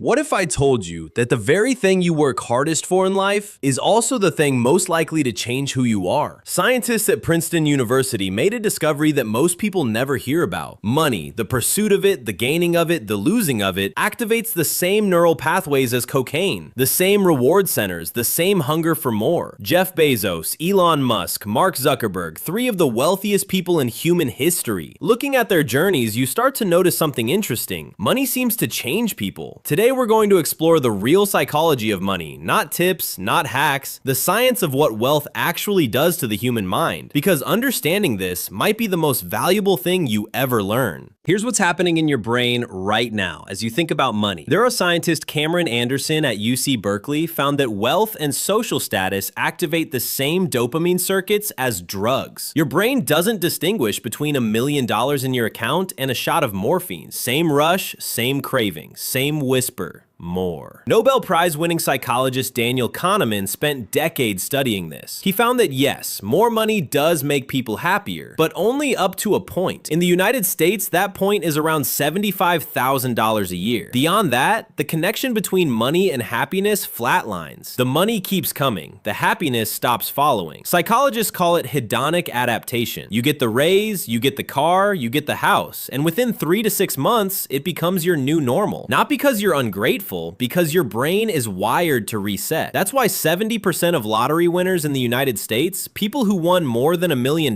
What if I told you that the very thing you work hardest for in life is also the thing most likely to change who you are? Scientists at Princeton University made a discovery that most people never hear about. Money, the pursuit of it, the gaining of it, the losing of it, activates the same neural pathways as cocaine, the same reward centers, the same hunger for more. Jeff Bezos, Elon Musk, Mark Zuckerberg, three of the wealthiest people in human history. Looking at their journeys, you start to notice something interesting. Money seems to change people. Today we're going to explore the real psychology of money, not tips, not hacks, the science of what wealth actually does to the human mind, because understanding this might be the most valuable thing you ever learn. Here's what's happening in your brain right now as you think about money. Neuroscientist Cameron Anderson at UC Berkeley found that wealth and social status activate the same dopamine circuits as drugs. Your brain doesn't distinguish between $1 million in your account and a shot of morphine. Same rush, same craving, same whisper. More. Nobel Prize winning psychologist Daniel Kahneman spent decades studying this. He found that yes, more money does make people happier, but only up to a point. In the United States, that point is around $75,000 a year. Beyond that, the connection between money and happiness flatlines. The money keeps coming, the happiness stops following. Psychologists call it hedonic adaptation. You get the raise, you get the car, you get the house, and within 3 to 6 months, it becomes your new normal. Not because you're ungrateful, because your brain is wired to reset. That's why 70% of lottery winners in the United States, people who won more than $1 million,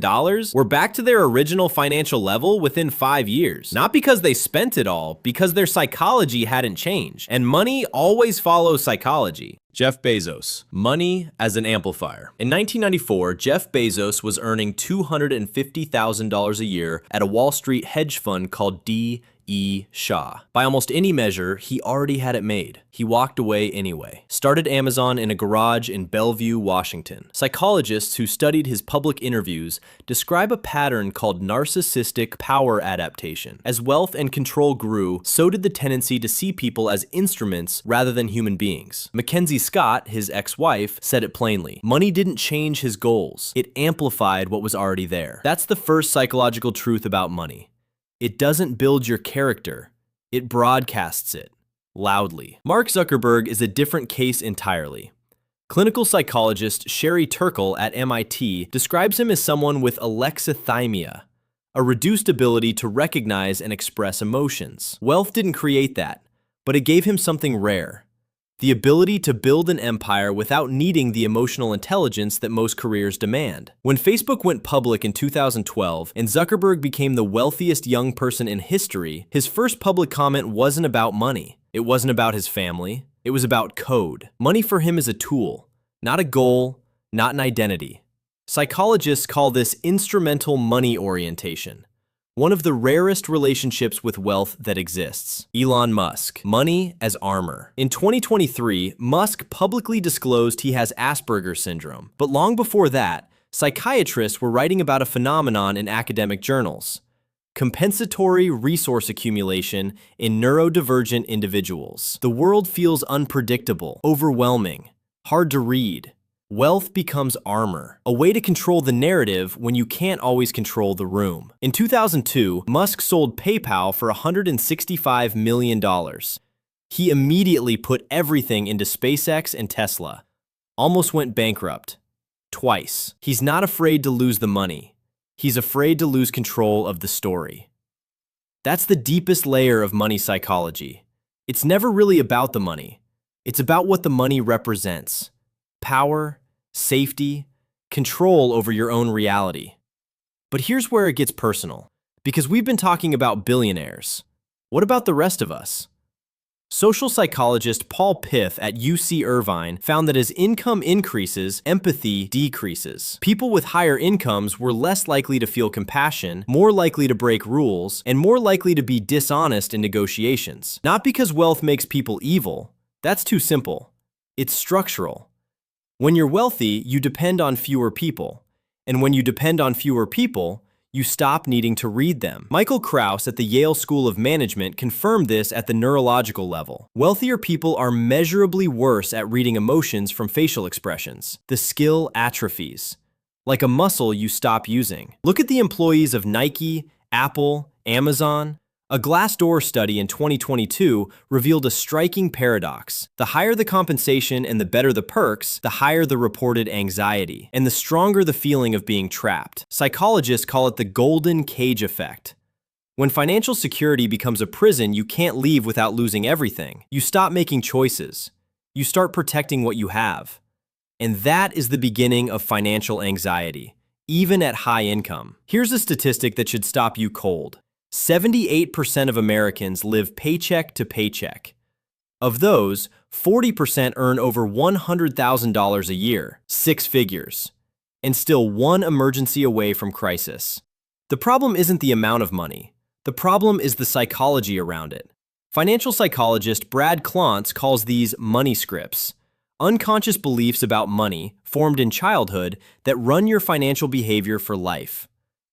were back to their original financial level within 5 years. Not because they spent it all, because their psychology hadn't changed. And money always follows psychology. Jeff Bezos, money as an amplifier. In 1994, Jeff Bezos was earning $250,000 a year at a Wall Street hedge fund called D.E. Shaw. By almost any measure, he already had it made. He walked away anyway. Started Amazon in a garage in Bellevue, Washington. Psychologists who studied his public interviews describe a pattern called narcissistic power adaptation. As wealth and control grew, so did the tendency to see people as instruments rather than human beings. Mackenzie Scott, his ex-wife, said it plainly. Money didn't change his goals. It amplified what was already there. That's the first psychological truth about money. It doesn't build your character, it broadcasts it, loudly. Mark Zuckerberg is a different case entirely. Clinical psychologist Sherry Turkle at MIT describes him as someone with alexithymia, a reduced ability to recognize and express emotions. Wealth didn't create that, but it gave him something rare. The ability to build an empire without needing the emotional intelligence that most careers demand. When Facebook went public in 2012 and Zuckerberg became the wealthiest young person in history, his first public comment wasn't about money. It wasn't about his family. It was about code. Money for him is a tool, not a goal, not an identity. Psychologists call this instrumental money orientation. One of the rarest relationships with wealth that exists. Elon Musk, money as armor. In 2023, Musk publicly disclosed he has Asperger's syndrome. But long before that, psychiatrists were writing about a phenomenon in academic journals: compensatory resource accumulation in neurodivergent individuals. The world feels unpredictable, overwhelming, hard to read. Wealth becomes armor, a way to control the narrative when you can't always control the room. In 2002, Musk sold PayPal for $165 million. He immediately put everything into SpaceX and Tesla. Almost went bankrupt. Twice. He's not afraid to lose the money. He's afraid to lose control of the story. That's the deepest layer of money psychology. It's never really about the money. It's about what the money represents. Power, safety, control over your own reality. But here's where it gets personal, because we've been talking about billionaires. What about the rest of us? Social psychologist Paul Piff at UC Irvine found that as income increases, empathy decreases. People with higher incomes were less likely to feel compassion, more likely to break rules, and more likely to be dishonest in negotiations. Not because wealth makes people evil. That's too simple. It's structural. When you're wealthy, you depend on fewer people. And when you depend on fewer people, you stop needing to read them. Michael Krauss at the Yale School of Management confirmed this at the neurological level. Wealthier people are measurably worse at reading emotions from facial expressions. The skill atrophies, like a muscle you stop using. Look at the employees of Nike, Apple, Amazon. A Glassdoor study in 2022 revealed a striking paradox. The higher the compensation and the better the perks, the higher the reported anxiety, and the stronger the feeling of being trapped. Psychologists call it the golden cage effect. When financial security becomes a prison, you can't leave without losing everything. You stop making choices. You start protecting what you have. And that is the beginning of financial anxiety, even at high income. Here's a statistic that should stop you cold. 78% of Americans live paycheck to paycheck. Of those, 40% earn over $100,000 a year, 6 figures, and still one emergency away from crisis. The problem isn't the amount of money. The problem is the psychology around it. Financial psychologist Brad Klontz calls these money scripts, unconscious beliefs about money formed in childhood that run your financial behavior for life,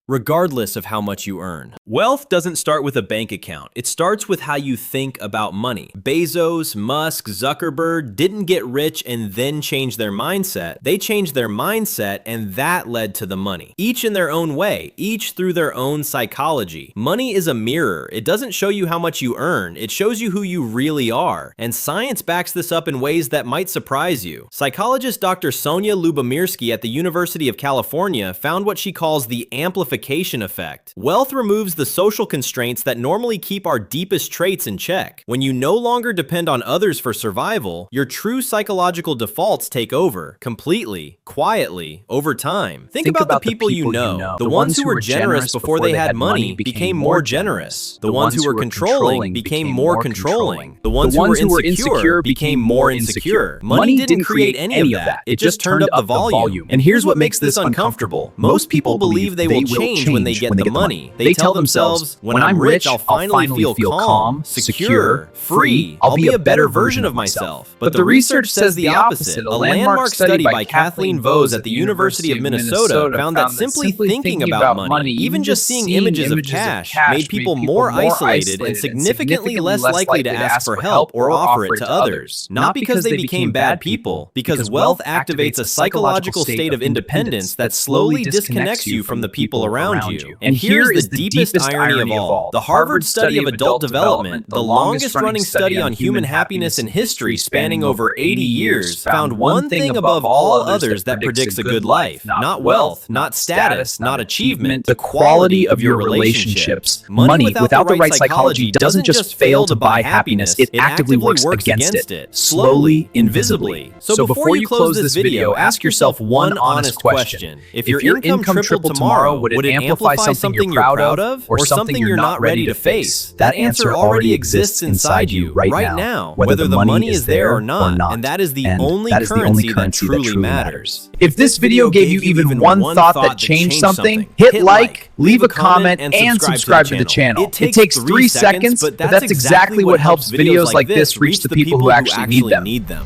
regardless of how much you earn. Wealth doesn't start with a bank account. It starts with how you think about money. Bezos, Musk, Zuckerberg didn't get rich and then change their mindset. They changed their mindset and that led to the money. Each in their own way, each through their own psychology. Money is a mirror. It doesn't show you how much you earn. It shows you who you really are. And science backs this up in ways that might surprise you. Psychologist Dr. Sonia Lubomirsky at the University of California found what she calls the amplification effect. Wealth removes the social constraints that normally keep our deepest traits in check. When you no longer depend on others for survival, your true psychological defaults take over, completely, quietly, over time. Think about the people you know. The ones who were generous before they had money became more generous. The ones who were controlling became more controlling. The ones who were insecure became more insecure. Money didn't create any of that. It just turned up the volume. And here's what makes this uncomfortable. Most people believe they will change when they get the money. They tell themselves, when I'm rich, I'll finally feel calm, secure, free. I'll be a better version of myself. But the research says the opposite. A landmark study by Kathleen Vose at the University of Minnesota found that simply thinking about money, even just seeing images of cash, made people more isolated and significantly less likely to ask for help or offer it to others. Not because they became bad people, because wealth activates a psychological state of independence that slowly disconnects you from the people around you. And here is the deepest irony of all. The Harvard study of adult development, the longest-running study on human happiness in history spanning over 80 years, found one thing above all others that predicts a good life. Not wealth, not status, not achievement, the quality of your relationships. Money without the right psychology doesn't just fail to buy happiness, it actively works against it, slowly, invisibly. So before you close this video, ask yourself one honest question. If your income tripled tomorrow, would it amplify something you're proud of or something you're not ready to face? That answer already exists inside you right now, whether the money is there or not. And that is the only currency that truly matters. If this video gave you even one thought that changed something, hit like, leave a comment, and subscribe to the channel. It takes 3 seconds, but that's exactly what helps videos like this reach the people who actually need them.